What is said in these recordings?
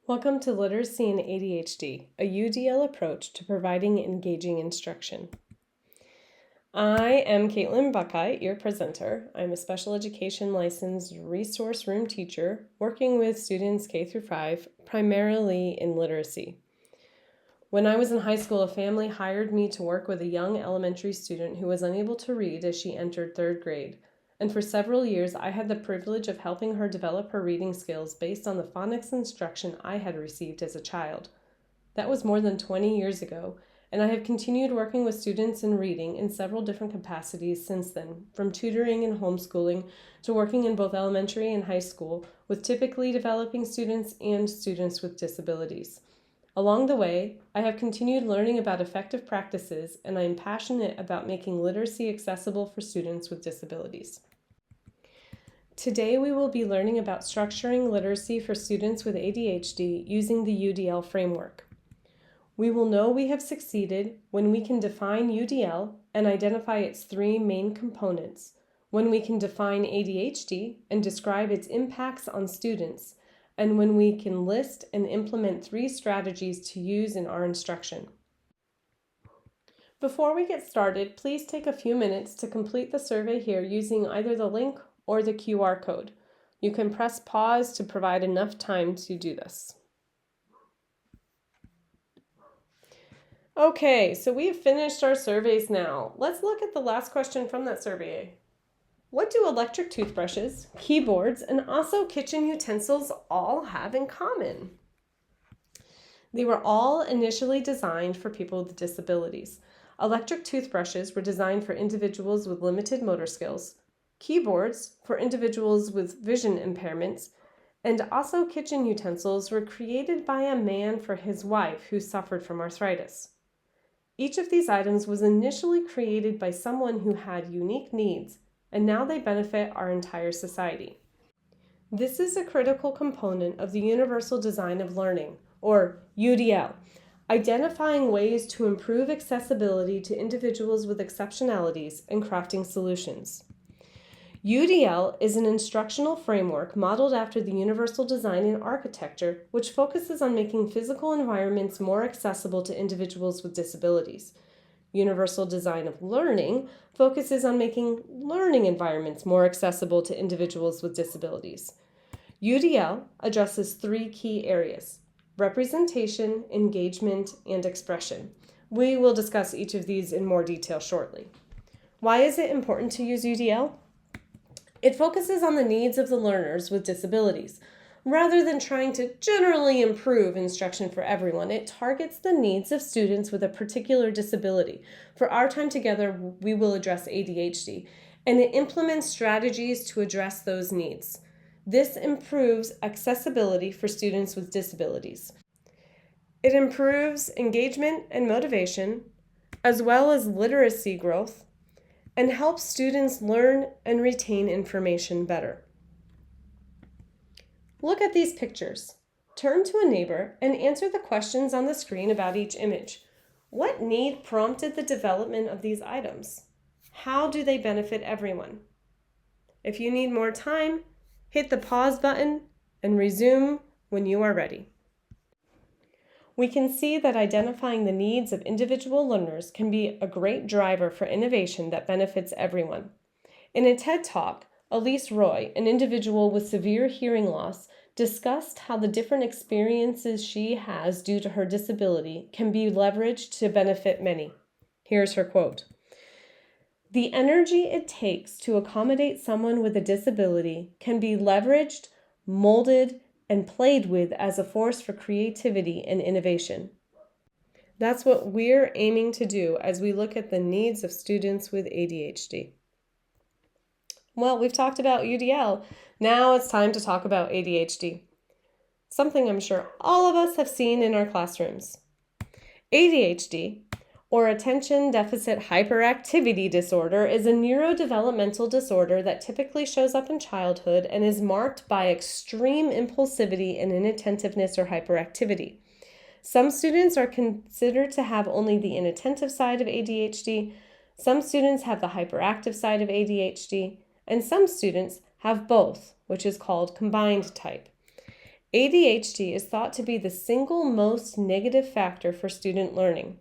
Welcome to Literacy and ADHD, a UDL approach to providing engaging instruction. I am Caitlin Buckeye, your presenter. I'm a special education licensed resource room teacher working with students K through 5, primarily in literacy. When I was in high school, a family hired me to work with a young elementary student who was unable to read as she entered 3rd grade. And for several years, I had the privilege of helping her develop her reading skills based on the phonics instruction I had received as a child. That was more than 20 years ago, and I have continued working with students in reading in several different capacities since then, from tutoring and homeschooling to working in both elementary and high school with typically developing students and students with disabilities. Along the way, I have continued learning about effective practices, and I am passionate about making literacy accessible for students with disabilities. Today we will be learning about structuring literacy for students with ADHD using the UDL framework. We will know we have succeeded when we can define UDL and identify its 3 main components, when we can define ADHD and describe its impacts on students, and when we can list and implement 3 strategies to use in our instruction. Before we get started, please take a few minutes to complete the survey here using either the link or the QR code. You can press pause to provide enough time to do this. Okay, so we've finished our surveys now. Let's look at the last question from that survey. What do electric toothbrushes, keyboards, and also kitchen utensils all have in common? They were all initially designed for people with disabilities. Electric toothbrushes were designed for individuals with limited motor skills, keyboards for individuals with vision impairments, and also kitchen utensils were created by a man for his wife who suffered from arthritis. Each of these items was initially created by someone who had unique needs, and now they benefit our entire society. This is a critical component of the Universal Design of Learning, or UDL, identifying ways to improve accessibility to individuals with exceptionalities and crafting solutions. UDL is an instructional framework modeled after the Universal Design in Architecture, which focuses on making physical environments more accessible to individuals with disabilities. Universal Design of Learning focuses on making learning environments more accessible to individuals with disabilities. UDL addresses 3 key areas: representation, engagement, and expression. We will discuss each of these in more detail shortly. Why is it important to use UDL? It focuses on the needs of the learners with disabilities. Rather than trying to generally improve instruction for everyone, it targets the needs of students with a particular disability. For our time together, we will address ADHD, and it implements strategies to address those needs. This improves accessibility for students with disabilities. It improves engagement and motivation, as well as literacy growth, and helps students learn and retain information better. Look at these pictures. Turn to a neighbor and answer the questions on the screen about each image. What need prompted the development of these items? How do they benefit everyone? If you need more time, hit the pause button and resume when you are ready. We can see that identifying the needs of individual learners can be a great driver for innovation that benefits everyone. In a TED Talk, Elise Roy, an individual with severe hearing loss, discussed how the different experiences she has due to her disability can be leveraged to benefit many. Here's her quote. "The energy it takes to accommodate someone with a disability can be leveraged, molded, and played with as a force for creativity and innovation." That's what we're aiming to do as we look at the needs of students with ADHD. Well, we've talked about UDL. Now it's time to talk about ADHD, something I'm sure all of us have seen in our classrooms. ADHD, or Attention Deficit Hyperactivity Disorder, is a neurodevelopmental disorder that typically shows up in childhood and is marked by extreme impulsivity and inattentiveness or hyperactivity. Some students are considered to have only the inattentive side of ADHD, some students have the hyperactive side of ADHD, and some students have both, which is called combined type. ADHD is thought to be the single most negative factor for student learning.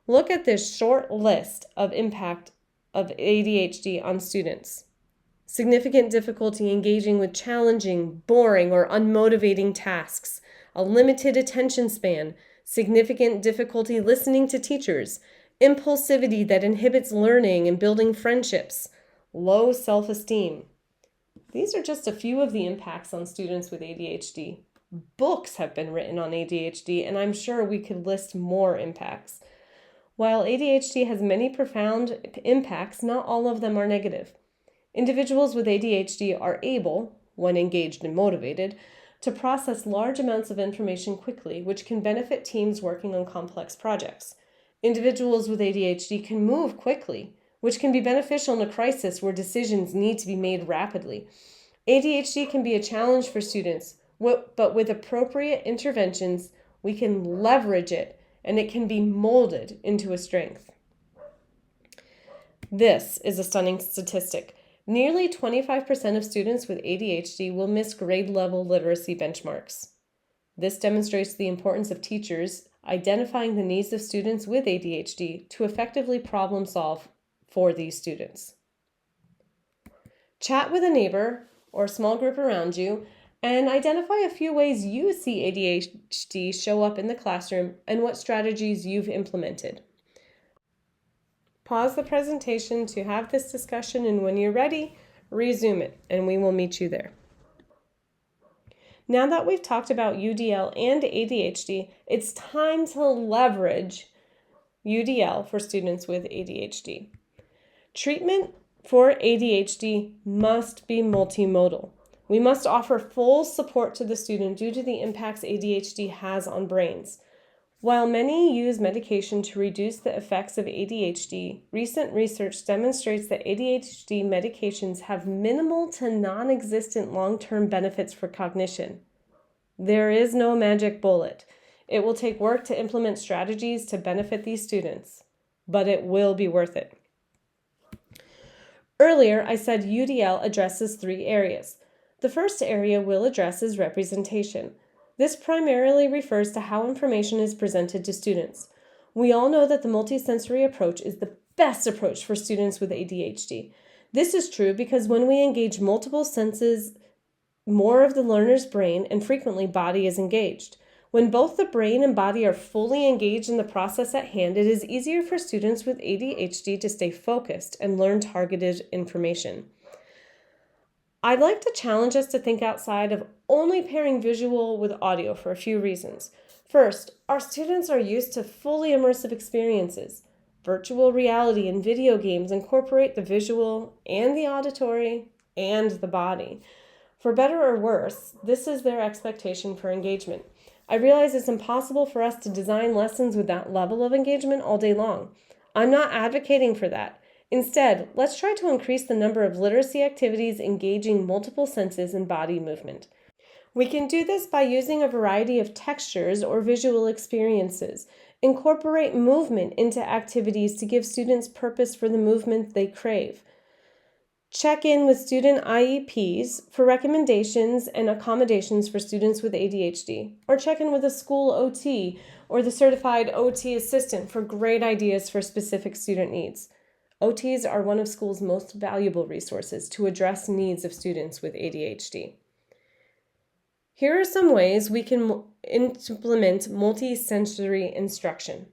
Look at this short list of impact of ADHD on students. Significant difficulty engaging with challenging, boring, or unmotivating tasks, a limited attention span, significant difficulty listening to teachers, impulsivity that inhibits learning and building friendships, low self-esteem. These are just a few of the impacts on students with ADHD. Books have been written on ADHD, and I'm sure we could list more impacts. While ADHD has many profound impacts, not all of them are negative. Individuals with ADHD are able, when engaged and motivated, to process large amounts of information quickly, which can benefit teams working on complex projects. Individuals with ADHD can move quickly, which can be beneficial in a crisis where decisions need to be made rapidly. ADHD can be a challenge for students, but with appropriate interventions, we can leverage it and it can be molded into a strength. This is a stunning statistic. Nearly 25% of students with ADHD will miss grade-level literacy benchmarks. This demonstrates the importance of teachers identifying the needs of students with ADHD to effectively problem solve for these students. Chat with a neighbor or a small group around you and identify a few ways you see ADHD show up in the classroom and what strategies you've implemented. Pause the presentation to have this discussion, and when you're ready, resume it, and we will meet you there. Now that we've talked about UDL and ADHD, it's time to leverage UDL for students with ADHD. Treatment for ADHD must be multimodal. We must offer full support to the student due to the impacts ADHD has on brains. While many use medication to reduce the effects of ADHD, recent research demonstrates that ADHD medications have minimal to non-existent long-term benefits for cognition. There is no magic bullet. It will take work to implement strategies to benefit these students, but it will be worth it. Earlier, I said UDL addresses 3 areas. The first area we'll address is representation. This primarily refers to how information is presented to students. We all know that the multisensory approach is the best approach for students with ADHD. This is true because when we engage multiple senses, more of the learner's brain and frequently body is engaged. When both the brain and body are fully engaged in the process at hand, it is easier for students with ADHD to stay focused and learn targeted information. I'd like to challenge us to think outside of only pairing visual with audio for a few reasons. First, our students are used to fully immersive experiences. Virtual reality and video games incorporate the visual and the auditory and the body. For better or worse, this is their expectation for engagement. I realize it's impossible for us to design lessons with that level of engagement all day long. I'm not advocating for that. Instead, let's try to increase the number of literacy activities engaging multiple senses and body movement. We can do this by using a variety of textures or visual experiences. Incorporate movement into activities to give students purpose for the movement they crave. Check in with student IEPs for recommendations and accommodations for students with ADHD, or check in with a school OT or the certified OT assistant for great ideas for specific student needs. OTs are one of school's most valuable resources to address needs of students with ADHD. Here are some ways we can implement multi-sensory instruction.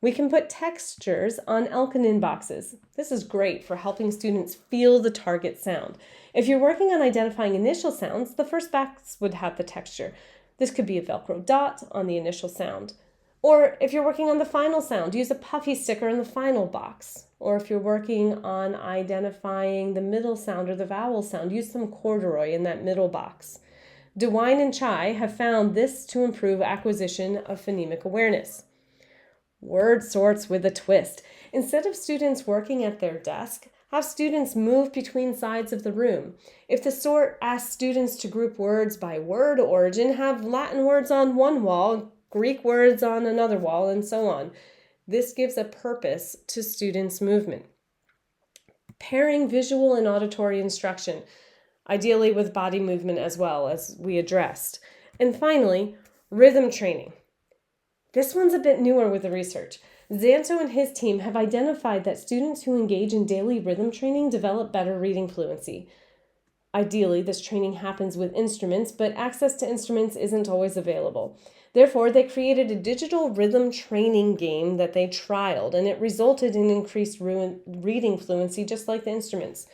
We can put textures on Elkanin boxes. This is great for helping students feel the target sound. If you're working on identifying initial sounds, the first box would have the texture. This could be a Velcro dot on the initial sound. Or if you're working on the final sound, use a puffy sticker in the final box. Or if you're working on identifying the middle sound or the vowel sound, use some corduroy in that middle box. DeWine and Chai have found this to improve acquisition of phonemic awareness. Word sorts with a twist. Instead of students working at their desk, have students move between sides of the room. If the sort asks students to group words by word origin, have Latin words on one wall, Greek words on another wall, and so on. This gives a purpose to students' movement. Pairing visual and auditory instruction. ideally with body movement as well, as we addressed. And finally, rhythm training. This one's a bit newer with the research. Zanto and his team have identified that students who engage in daily rhythm training develop better reading fluency. Ideally, this training happens with instruments, but access to instruments isn't always available. Therefore, they created a digital rhythm training game that they trialed, and it resulted in increased reading fluency just like the instruments.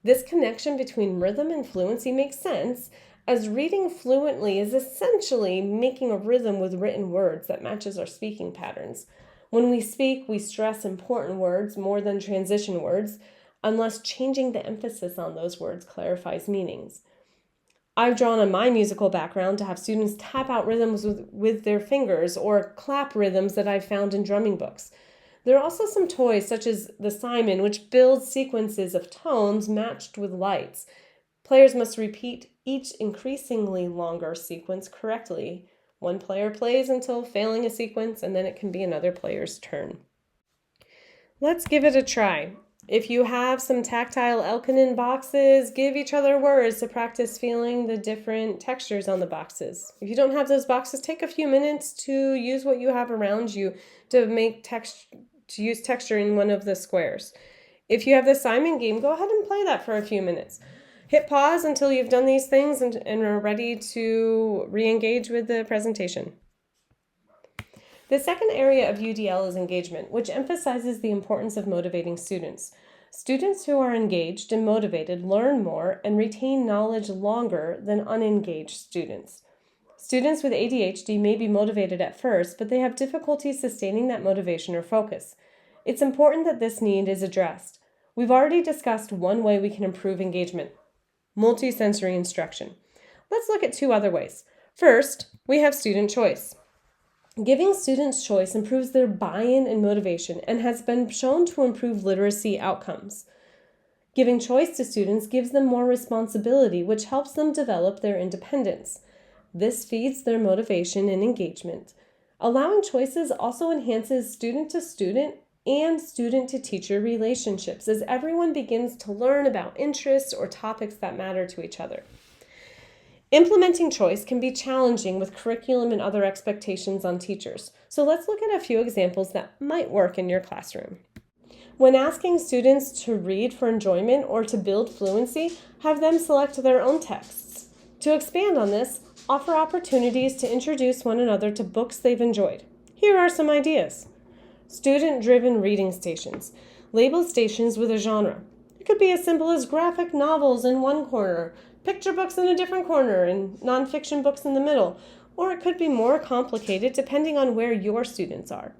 This connection between rhythm and fluency makes sense, as reading fluently is essentially making a rhythm with written words that matches our speaking patterns. When we speak, we stress important words more than transition words, unless changing the emphasis on those words clarifies meanings. I've drawn on my musical background to have students tap out rhythms with their fingers or clap rhythms that I've found in drumming books. There are also some toys such as the Simon, which builds sequences of tones matched with lights. Players must repeat each increasingly longer sequence correctly. One player plays until failing a sequence, and then it can be another player's turn. Let's give it a try. If you have some tactile Elkinen boxes, give each other words to practice feeling the different textures on the boxes. If you don't have those boxes, take a few minutes to use what you have around you to use texture in one of the squares. If you have the Simon game, go ahead and play that for a few minutes. Hit pause until you've done these things and are ready to re-engage with the presentation. The second area of UDL is engagement, which emphasizes the importance of motivating students. Students who are engaged and motivated learn more and retain knowledge longer than unengaged students. Students with ADHD may be motivated at first, but they have difficulty sustaining that motivation or focus. It's important that this need is addressed. We've already discussed one way we can improve engagement: multisensory instruction. Let's look at two other ways. First, we have student choice. Giving students choice improves their buy-in and motivation and has been shown to improve literacy outcomes. Giving choice to students gives them more responsibility, which helps them develop their independence. This feeds their motivation and engagement. Allowing choices also enhances student-to-student and student-to-teacher relationships as everyone begins to learn about interests or topics that matter to each other. Implementing choice can be challenging with curriculum and other expectations on teachers. So let's look at a few examples that might work in your classroom. When asking students to read for enjoyment or to build fluency, have them select their own texts. To expand on this, offer opportunities to introduce one another to books they've enjoyed. Here are some ideas. Student-driven reading stations. Label stations with a genre. It could be as simple as graphic novels in one corner, picture books in a different corner, and nonfiction books in the middle. Or it could be more complicated depending on where your students are.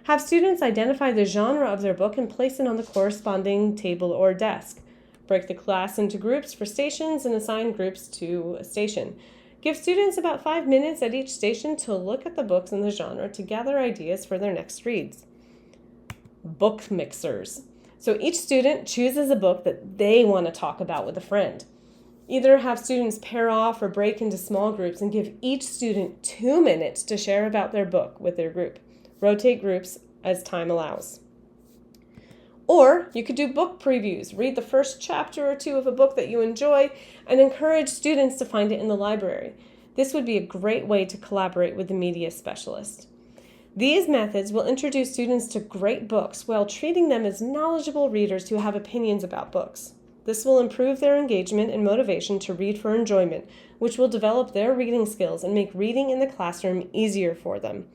Have students identify the genre of their book and place it on the corresponding table or desk. Break the class into groups for stations and assign groups to a station. Give students about 5 minutes at each station to look at the books in the genre to gather ideas for their next reads. Book mixers. So each student chooses a book that they want to talk about with a friend. Either have students pair off or break into small groups and give each student 2 minutes to share about their book with their group. Rotate groups as time allows. Or you could do book previews. Read the first chapter or two of a book that you enjoy and encourage students to find it in the library. This would be a great way to collaborate with the media specialist. These methods will introduce students to great books while treating them as knowledgeable readers who have opinions about books. This will improve their engagement and motivation to read for enjoyment, which will develop their reading skills and make reading in the classroom easier for them.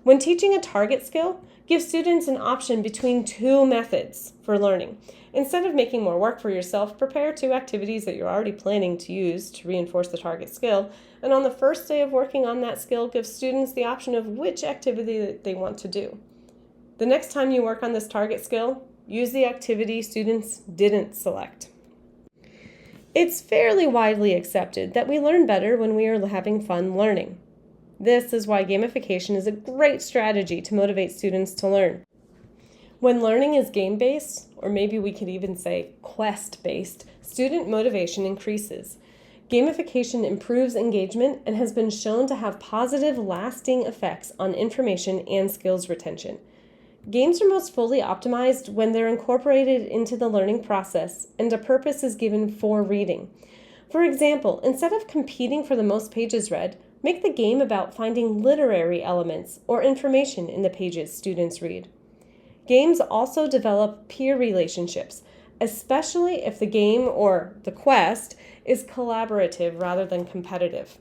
When teaching a target skill, give students an option between 2 methods for learning. Instead of making more work for yourself, prepare 2 activities that you're already planning to use to reinforce the target skill. And on the first day of working on that skill, give students the option of which activity that they want to do. The next time you work on this target skill, use the activity students didn't select. It's fairly widely accepted that we learn better when we are having fun learning. This is why gamification is a great strategy to motivate students to learn. When learning is game-based, or maybe we could even say quest-based, student motivation increases. Gamification improves engagement and has been shown to have positive, lasting effects on information and skills retention. Games are most fully optimized when they're incorporated into the learning process and a purpose is given for reading. For example, instead of competing for the most pages read, make the game about finding literary elements or information in the pages students read. Games also develop peer relationships, especially if the game or the quest is collaborative rather than competitive.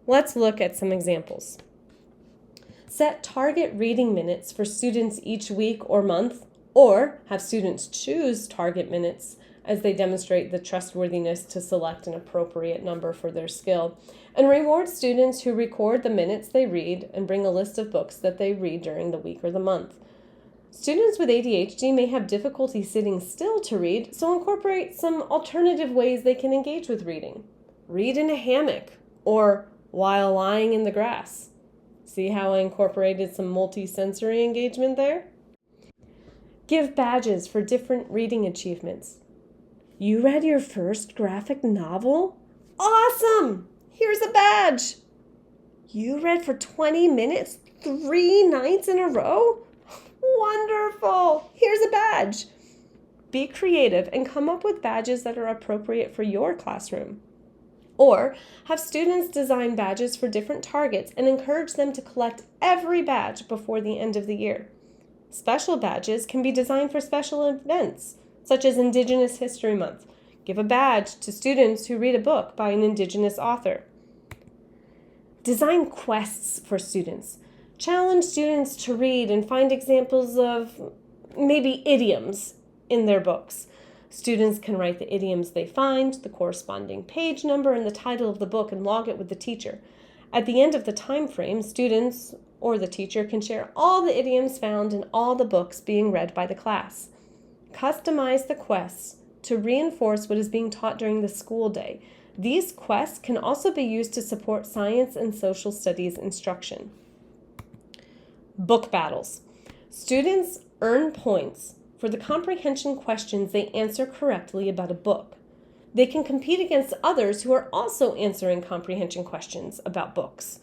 Let's look at some examples. Set target reading minutes for students each week or month, or have students choose target minutes as they demonstrate the trustworthiness to select an appropriate number for their skill, and reward students who record the minutes they read and bring a list of books that they read during the week or the month. Students with ADHD may have difficulty sitting still to read, so incorporate some alternative ways they can engage with reading. Read in a hammock or while lying in the grass. See how I incorporated some multi-sensory engagement there? Give badges for different reading achievements. You read your first graphic novel? Awesome! Here's a badge. You read for 20 minutes 3 nights in a row? Wonderful! Here's a badge. Be creative and come up with badges that are appropriate for your classroom. Or have students design badges for different targets and encourage them to collect every badge before the end of the year. Special badges can be designed for special events, such as Indigenous History Month. Give a badge to students who read a book by an Indigenous author. Design quests for students. Challenge students to read and find examples of maybe idioms in their books. Students can write the idioms they find, the corresponding page number, and the title of the book and log it with the teacher. At the end of the time frame, students or the teacher can share all the idioms found in all the books being read by the class. Customize the quests to reinforce what is being taught during the school day. These quests can also be used to support science and social studies instruction. Book battles. Students earn points for the comprehension questions they answer correctly about a book. They can compete against others who are also answering comprehension questions about books.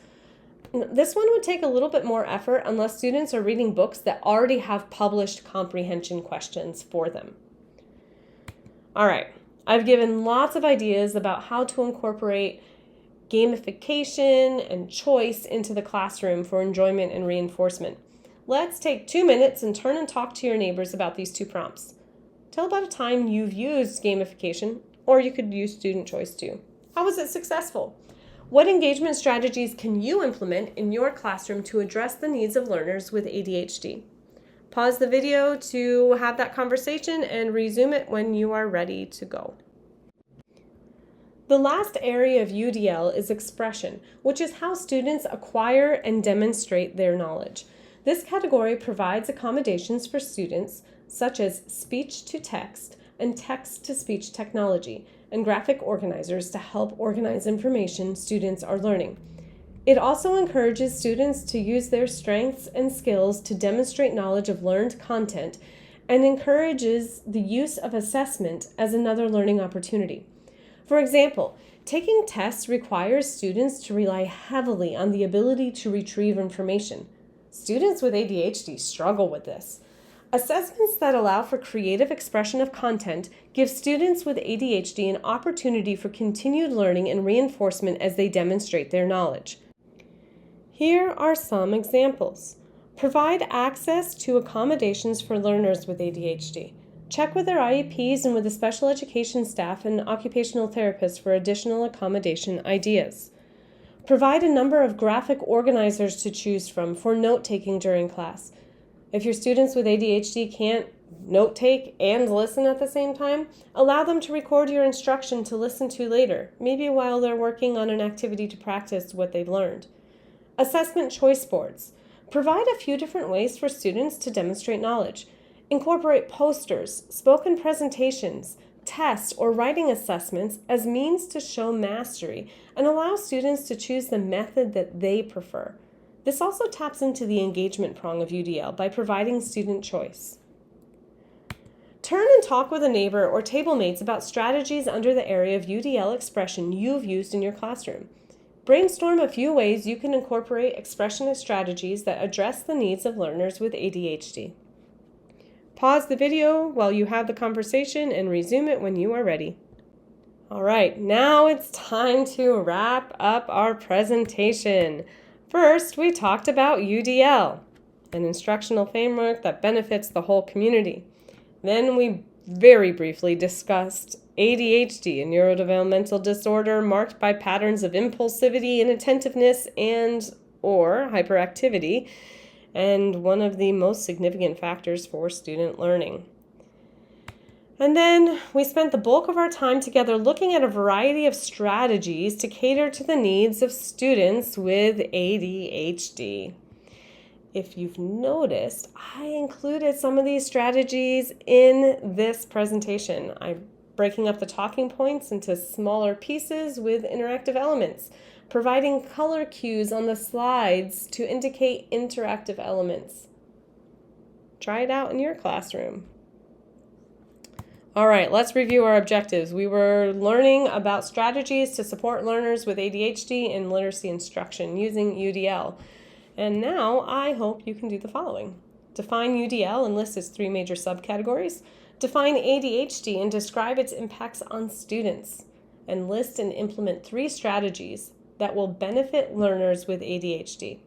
This one would take a little bit more effort unless students are reading books that already have published comprehension questions for them. All right, I've given lots of ideas about how to incorporate gamification and choice into the classroom for enjoyment and reinforcement. Let's take 2 minutes and turn and talk to your neighbors about these 2 prompts. Tell about a time you've used gamification, or you could use student choice too. How was it successful? What engagement strategies can you implement in your classroom to address the needs of learners with ADHD? Pause the video to have that conversation and resume it when you are ready to go. The last area of UDL is expression, which is how students acquire and demonstrate their knowledge. This category provides accommodations for students, such as speech-to-text and text-to-speech technology, and graphic organizers to help organize information students are learning. It also encourages students to use their strengths and skills to demonstrate knowledge of learned content and encourages the use of assessment as another learning opportunity. For example, taking tests requires students to rely heavily on the ability to retrieve information. Students with ADHD struggle with this. Assessments that allow for creative expression of content give students with ADHD an opportunity for continued learning and reinforcement as they demonstrate their knowledge. Here are some examples. Provide access to accommodations for learners with ADHD. Check with their IEPs and with the special education staff and occupational therapists for additional accommodation ideas. Provide a number of graphic organizers to choose from for note-taking during class. If your students with ADHD can't note-take and listen at the same time, allow them to record your instruction to listen to later, maybe while they're working on an activity to practice what they've learned. Assessment choice boards. Provide a few different ways for students to demonstrate knowledge. Incorporate posters, spoken presentations, tests, or writing assessments as means to show mastery and allow students to choose the method that they prefer. This also taps into the engagement prong of UDL by providing student choice. Turn and talk with a neighbor or table mates about strategies under the area of UDL expression you've used in your classroom. Brainstorm a few ways you can incorporate expressionist strategies that address the needs of learners with ADHD. Pause the video while you have the conversation and resume it when you are ready. All right, now it's time to wrap up our presentation. First, we talked about UDL, an instructional framework that benefits the whole community. Then we very briefly discussed ADHD, a neurodevelopmental disorder marked by patterns of impulsivity, inattentiveness, and/or hyperactivity, and one of the most significant factors for student learning. And then we spent the bulk of our time together looking at a variety of strategies to cater to the needs of students with ADHD. If you've noticed, I included some of these strategies in this presentation. I'm breaking up the talking points into smaller pieces with interactive elements, providing color cues on the slides to indicate interactive elements. Try it out in your classroom. All right, let's review our objectives. We were learning about strategies to support learners with ADHD in literacy instruction using UDL. And now I hope you can do the following. Define UDL and list its 3 major subcategories. Define ADHD and describe its impacts on students. And list and implement 3 strategies that will benefit learners with ADHD.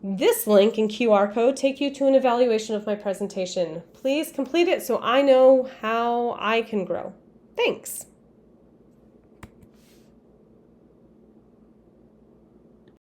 This link and QR code take you to an evaluation of my presentation. Please complete it so I know how I can grow. Thanks.